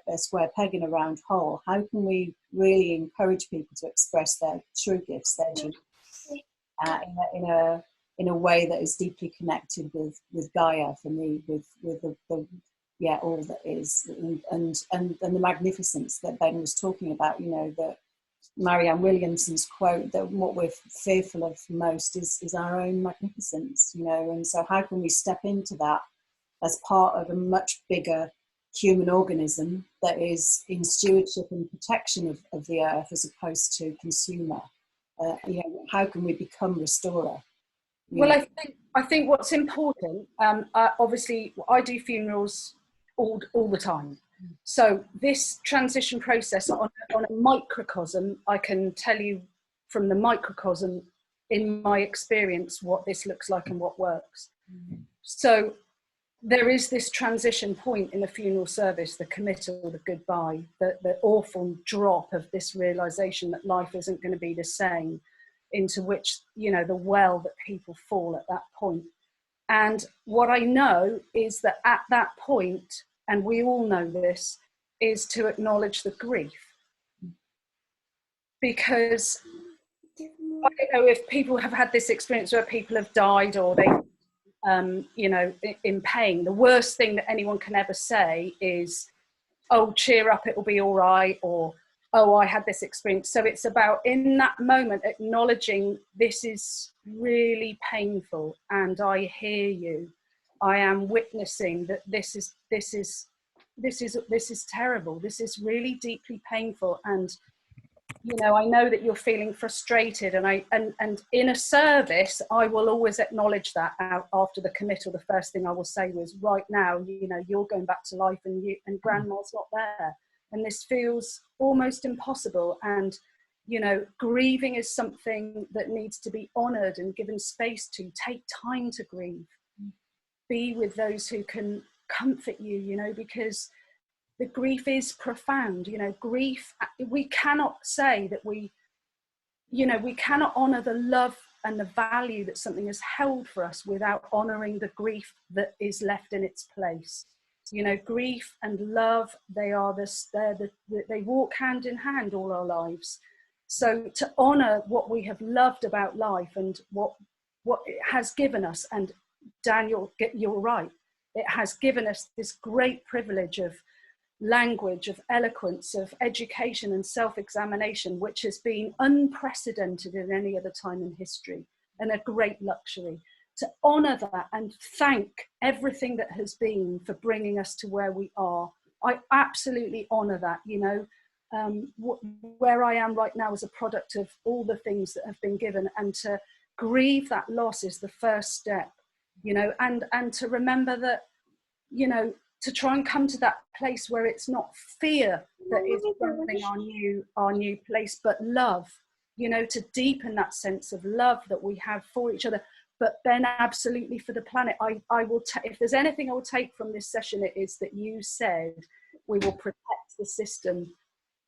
peg in a round hole. How can we really encourage people to express their true gifts, their genius, in a way that is deeply connected with Gaia, for me, with the all that is, and the magnificence that Ben was talking about. You know, that Marianne Williamson's quote that what we're fearful of most is our own magnificence, you know, and so how can we step into that as part of a much bigger human organism that is in stewardship and protection of the earth as opposed to consumer? You know, how can we become restorer? Well, I think what's important, obviously I do funerals all the time. So this transition process on a microcosm, I can tell you from the microcosm in my experience what this looks like and what works. So there is this transition point in the funeral service, the committal, the goodbye, the awful drop of this realization that life isn't going to be the same, into which, you know, the well that people fall at that point. And what I know is that at that point, and we all know this, is to acknowledge the grief. Because I don't know if people have had this experience where people have died or they, you know, in pain. The worst thing that anyone can ever say is, oh, cheer up, it'll be all right, or, oh, I had this experience. So it's about, in that moment, acknowledging this is really painful and I hear you. I am witnessing that this is terrible. This is really deeply painful. And, you know, I know that you're feeling frustrated, and in a service, I will always acknowledge that after the committal. The first thing I will say was, right now, you know, you're going back to life and grandma's not there. And this feels almost impossible. And, you know, grieving is something that needs to be honoured and given space to. Take time to grieve. Be with those who can comfort you, you know, because the grief is profound. You know, grief, we cannot say that we cannot honour the love and the value that something has held for us without honouring the grief that is left in its place. You know, grief and love, they walk hand in hand all our lives. So to honour what we have loved about life and what it has given us, and Daniel, you're right, it has given us this great privilege of language, of eloquence, of education and self-examination, which has been unprecedented in any other time in history, and a great luxury. To honour that and thank everything that has been for bringing us to where we are. I absolutely honour that, you know, where I am right now is a product of all the things that have been given, and to grieve that loss is the first step, you know, and to remember that, you know, to try and come to that place where it's not fear that is building our new place, but love, you know, to deepen that sense of love that we have for each other, but then absolutely for the planet. I will if there's anything I will take from this session, it is that you said we will protect the system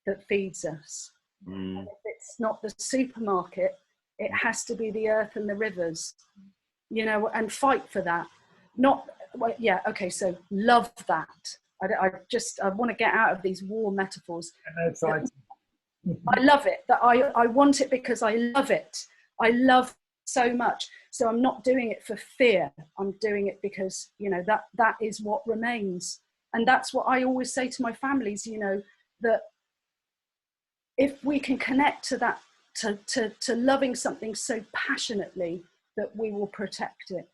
that feeds us. And if it's not the supermarket, it has to be the earth and the rivers, you know, and fight for that. Well, yeah, okay, so love that. I want to get out of these war metaphors. I love it, that I want it because I love it. I love so much. So I'm not doing it for fear. I'm doing it because, you know, that is what remains. And that's what I always say to my families, you know, that if we can connect to that, to loving something so passionately, that we will protect it.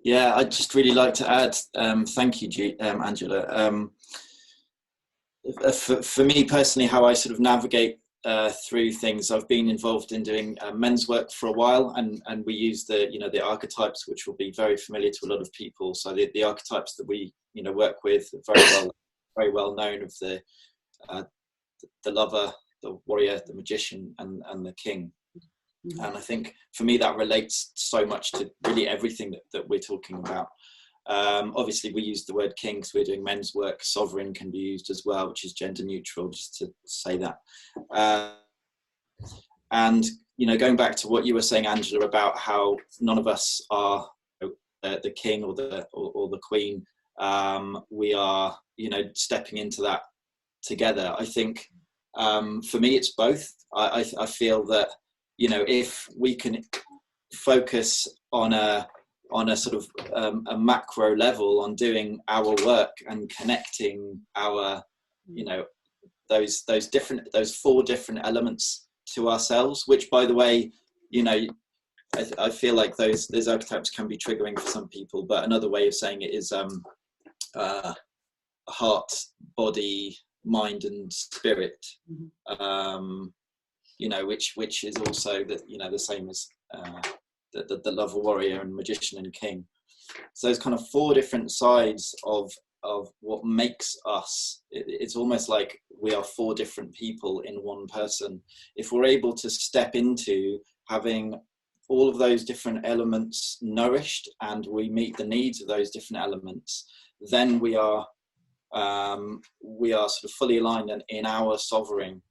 Yeah, I'd just really like to add, thank you, Angela. For me personally, how I sort of navigate through things, I've been involved in doing men's work for a while, and we use the archetypes, which will be very familiar to a lot of people. So the archetypes that we work with are very well known, of the lover, the warrior, the magician, and the king. And I think for me that relates so much to really everything that we're talking about. Obviously we use the word king because we're doing men's work. Sovereign can be used as well, which is gender neutral, just to say that. And going back to what you were saying, Angela, about how none of us are the king or the queen. We are stepping into that together. I think for me it's both. I feel that if we can focus on a sort of a macro level on doing our work and connecting our those four different elements to ourselves, which, by the way, you know, I feel like those archetypes can be triggering for some people, but another way of saying it is heart, body, mind, and spirit. You know, which is also the same as the lover, warrior, and magician and king. So there's kind of four different sides of what makes us. It's almost like we are four different people in one person. If we're able to step into having all of those different elements nourished, and we meet the needs of those different elements, then we are sort of fully aligned in our sovereign.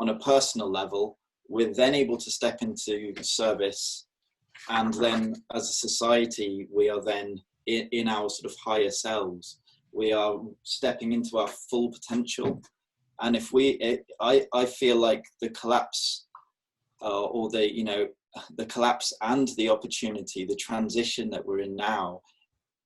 On a personal level, we're then able to step into service, and then as a society, we are then in our sort of higher selves. We are stepping into our full potential. And if I feel like the collapse or the collapse and the opportunity, the transition that we're in now,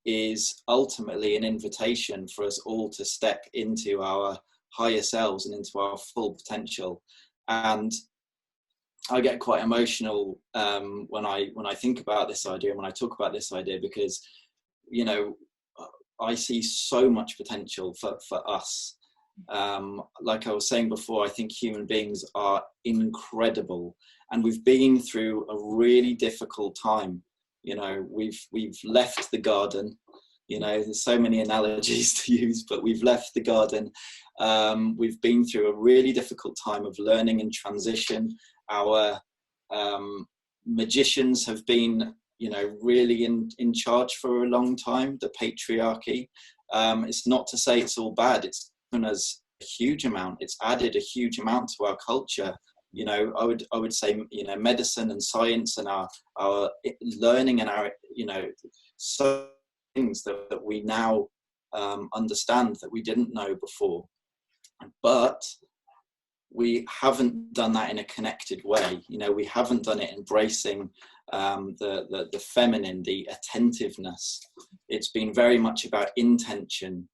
is ultimately an invitation for us all to step into our higher selves and into our full potential. And I get quite emotional when I think about this idea, and when I talk about this idea, because, you know, I see so much potential for us. Like I was saying before, I think human beings are incredible, and we've been through a really difficult time. You know, we've left the garden. You know, there's so many analogies to use, but we've left the garden. We've been through a really difficult time of learning and transition. Our magicians have been, you know, really in charge for a long time. The patriarchy. It's not to say it's all bad. It's given us a huge amount. It's added a huge amount to our culture. You know, I would say, you know, medicine and science and our learning and our, you know, so things that we now understand that we didn't know before. But we haven't done that in a connected way. You know, we haven't done it embracing the feminine, the attentiveness. It's been very much about intention,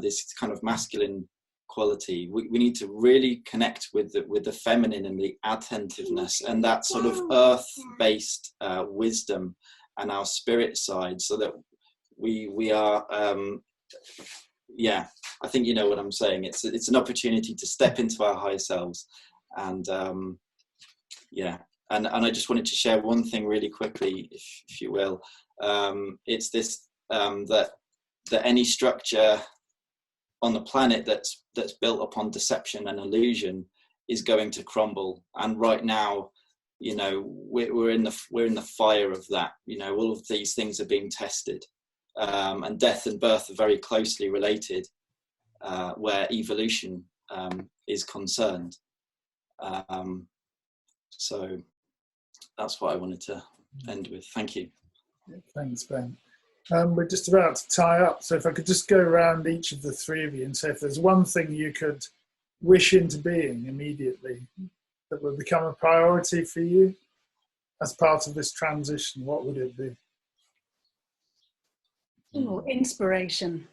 this kind of masculine quality. We need to really connect with the feminine and the attentiveness and that sort of earth-based wisdom and our spirit side, so that we are I think you know what I'm saying. It's an opportunity to step into our higher selves, and and I just wanted to share one thing really quickly, if you will. It's this that any structure on the planet that's built upon deception and illusion is going to crumble. And right now, you know, we're in the fire of that. You know, all of these things are being tested, and death and birth are very closely related, where evolution is concerned. So that's what I wanted to end with. Thank you. Thanks, Ben. We're just about to tie up, so if I could just go around each of the three of you and say, if there's one thing you could wish into being immediately that would become a priority for you as part of this transition, what would it be? Oh, inspiration.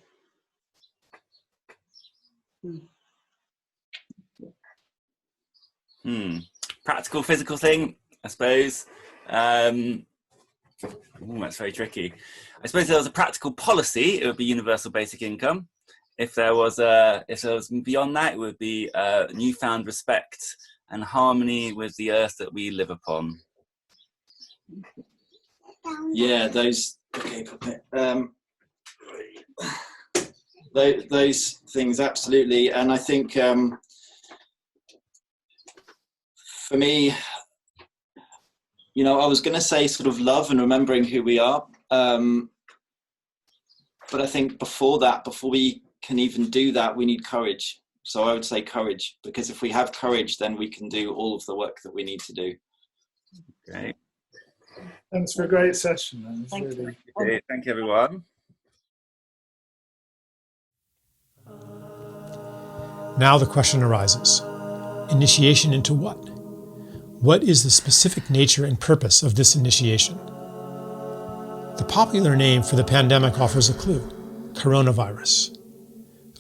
Practical, physical thing, I suppose. That's very tricky. I suppose if there was a practical policy, it would be universal basic income. If there was beyond that, it would be newfound respect and harmony with the earth that we live upon. Yeah, those things, absolutely. And I think for me, you know, I was going to say sort of love and remembering who we are. But I think before we can even do that, we need courage. So I would say courage, because if we have courage, then we can do all of the work that we need to do. Great. Thanks for a great session. Thank you, everyone. Now the question arises. Initiation into what? What is the specific nature and purpose of this initiation? The popular name for the pandemic offers a clue: coronavirus.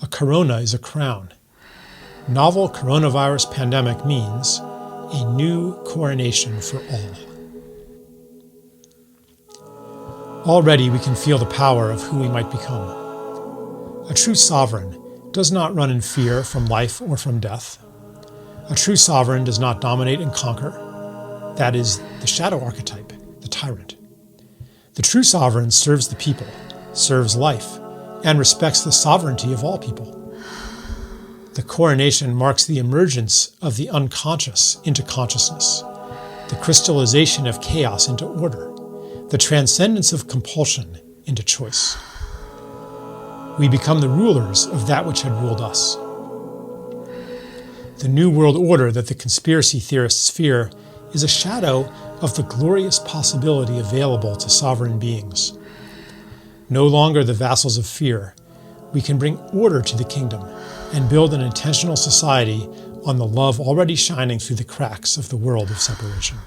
A corona is a crown. novel coronavirus pandemic means a new coronation for all. Already we can feel the power of who we might become. A true sovereign does not run in fear from life or from death. A true sovereign does not dominate and conquer. That is the shadow archetype, the tyrant. The true sovereign serves the people, serves life, and respects the sovereignty of all people. The coronation marks the emergence of the unconscious into consciousness, the crystallization of chaos into order, the transcendence of compulsion into choice. We become the rulers of that which had ruled us. The new world order that the conspiracy theorists fear is a shadow of the glorious possibility available to sovereign beings. No longer the vassals of fear, we can bring order to the kingdom and build an intentional society on the love already shining through the cracks of the world of separation.